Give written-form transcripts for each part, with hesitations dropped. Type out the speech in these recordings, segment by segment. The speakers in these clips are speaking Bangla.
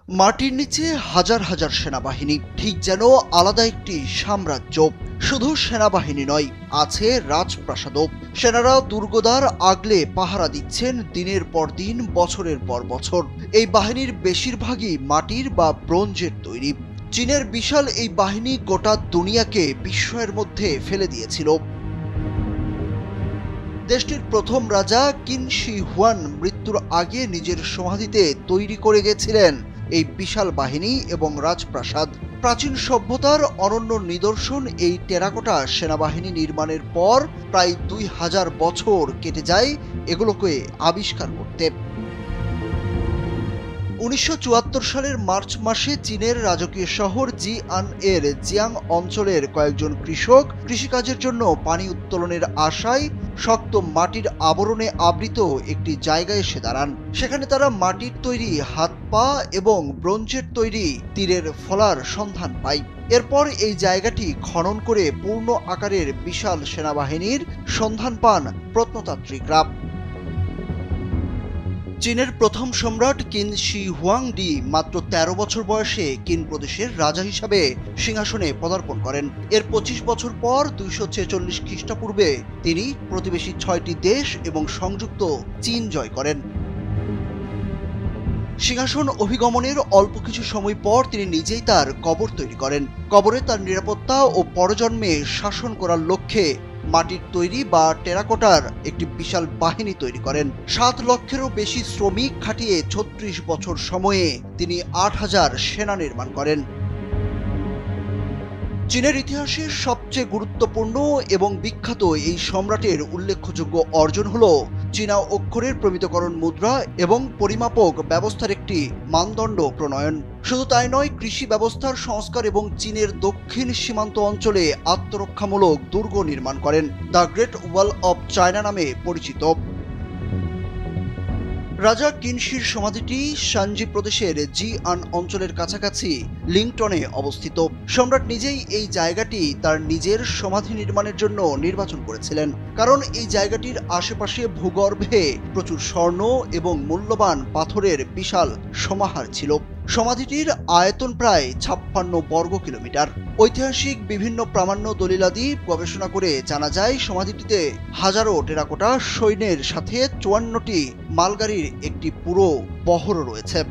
মাটির নিচে হাজার হাজার সেনাবাহিনী, ঠিক যেন আলাদা একটি সাম্রাজ্য। শুধু সেনাবাহিনী নয়, আছে রাজপ্রাসাদও। সেনারা দুর্গদ্বার আগলে পাহারা দিচ্ছেন দিনের পর দিন, বছরের পর বছর। এই বাহিনীর বেশিরভাগই মাটির বা ব্রোঞ্জের তৈরি। চীনের বিশাল এই বাহিনী গোটা দুনিয়াকে বিস্ময়ের মধ্যে ফেলে দিয়েছিল। দেশটির প্রথম রাজা কিন শি হুয়ান মৃত্যুর আগে নিজের সমাধিতে তৈরি করে গেছিলেন এই বিশাল বাহিনী এবং রাজপ্রাসাদ। প্রাচীন সভ্যতার অনন্য নিদর্শন এই টেরাকোটা সেনাবাহিনী নির্মাণের পর প্রায় 2000 বছর কেটে যায় এগুলোকে আবিষ্কার করতে। 1974 সালের মার্চ মাসে চীনের রাজকীয় শহর জিআন এর জিয়াং অঞ্চলের কয়েকজন কৃষক কৃষিকাজের জন্য পানি উত্তোলনের আশায় শক্ত মাটির আবরণে আবৃত একটি জায়গায় এসে দাঁড়ান। সেখানে তারা মাটির তৈরি হাত পা এবং ব্রোঞ্জের তৈরি তীরের ফলার সন্ধান পায়। এরপর এই জায়গাটি খনন করে পূর্ণ আকারের বিশাল সেনাবাহিনীর সন্ধান পান প্রত্নতাত্ত্বিকরা। চীনের প্রথম সম্রাট কিন শি হুয়াংডি মাত্র 13 বছর বয়সে কিন প্রদেশের রাজা হিসাবে সিংহাসনে পদার্পণ করেন। এর 25 বছর পর 246 খ্রিস্টপূর্বে তিনি প্রতিবেশী 6টি দেশ এবং সংযুক্ত চীন জয় করেন। সিংহাসন অভিগমনের অল্প কিছু সময় পর তিনি নিজেই তার কবর তৈরি করেন। কবরে তার নিরাপত্তা ও পরজন্মে শাসন করার লক্ষ্যে মাটির তৈরি বা টেরাকোটার একটি বিশাল বাহিনী তৈরি করেন। 7 লক্ষেরও বেশি শ্রমিক খাটিয়ে 36 বছর সময়ে তিনি 8000 সেনা নির্মাণ করেন। চীনের ইতিহাসের সবচেয়ে গুরুত্বপূর্ণ এবং বিখ্যাত এই সম্রাটের উল্লেখযোগ্য অর্জন হল চীনা অক্ষরের প্রমিতকরণ মুদ্রা এবং পরিমাপক ব্যবস্থার একটি মানদণ্ড প্রণয়ন। শুধু তাই নয়, কৃষি ব্যবস্থার সংস্কার এবং চীনের দক্ষিণ সীমান্ত অঞ্চলে আত্মরক্ষামূলক দুর্গ নির্মাণ করেন, the great wall of China নামে পরিচিত। রাজা কিনশির সমাধিটি শানজি প্রদেশের জিআন অঞ্চলের কাছাকাছি লিংটনে অবস্থিত। সম্রাট নিজেই এই জায়গাটি তার নিজের সমাধি নির্মাণের জন্য নির্বাচন করেছিলেন, কারণ এই জায়গাটির আশেপাশে ভূগর্ভে প্রচুর স্বর্ণ এবং মূল্যবান পাথরের বিশাল সমাহার ছিল। সমাধিটির আয়তন প্রায় 56 বর্গ কিলোমিটার। ঐতিহাসিক বিভিন্ন প্রামাণ্য দলিলাদি গবেষণা করে জানা যায় সমাধিটিতে হাজারো টেরাকোটা সৈন্যের সাথে 54টি মালগাড়ির একটি পুরো বহর রয়েছে।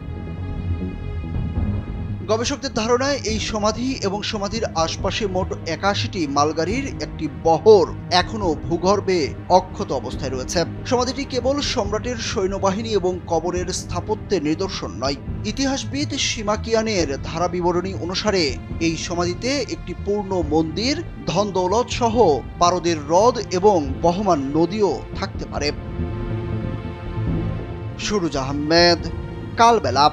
গবেষকদের ধারণায় এই সমাধি এবং সমাধির আশপাশে মোট 81টি মালগাড়ির একটি বহর এখনো ভূগর্ভে অক্ষত অবস্থায় রয়েছে। সমাধিটি কেবল সম্রাটের সৈন্যবাহিনী এবং কবরের স্থাপত্যের নিদর্শন নয়। ইতিহাসবিদ সীমা কিয়ানের ধারা বিবরণী অনুসারে এই সমাধিতে একটি পূর্ণ মন্দির, ধন দৌলত সহ পারদের হ্রদ এবং বহমান নদীও থাকতে পারে। সুরুজ আহমেদ, কালবেলা।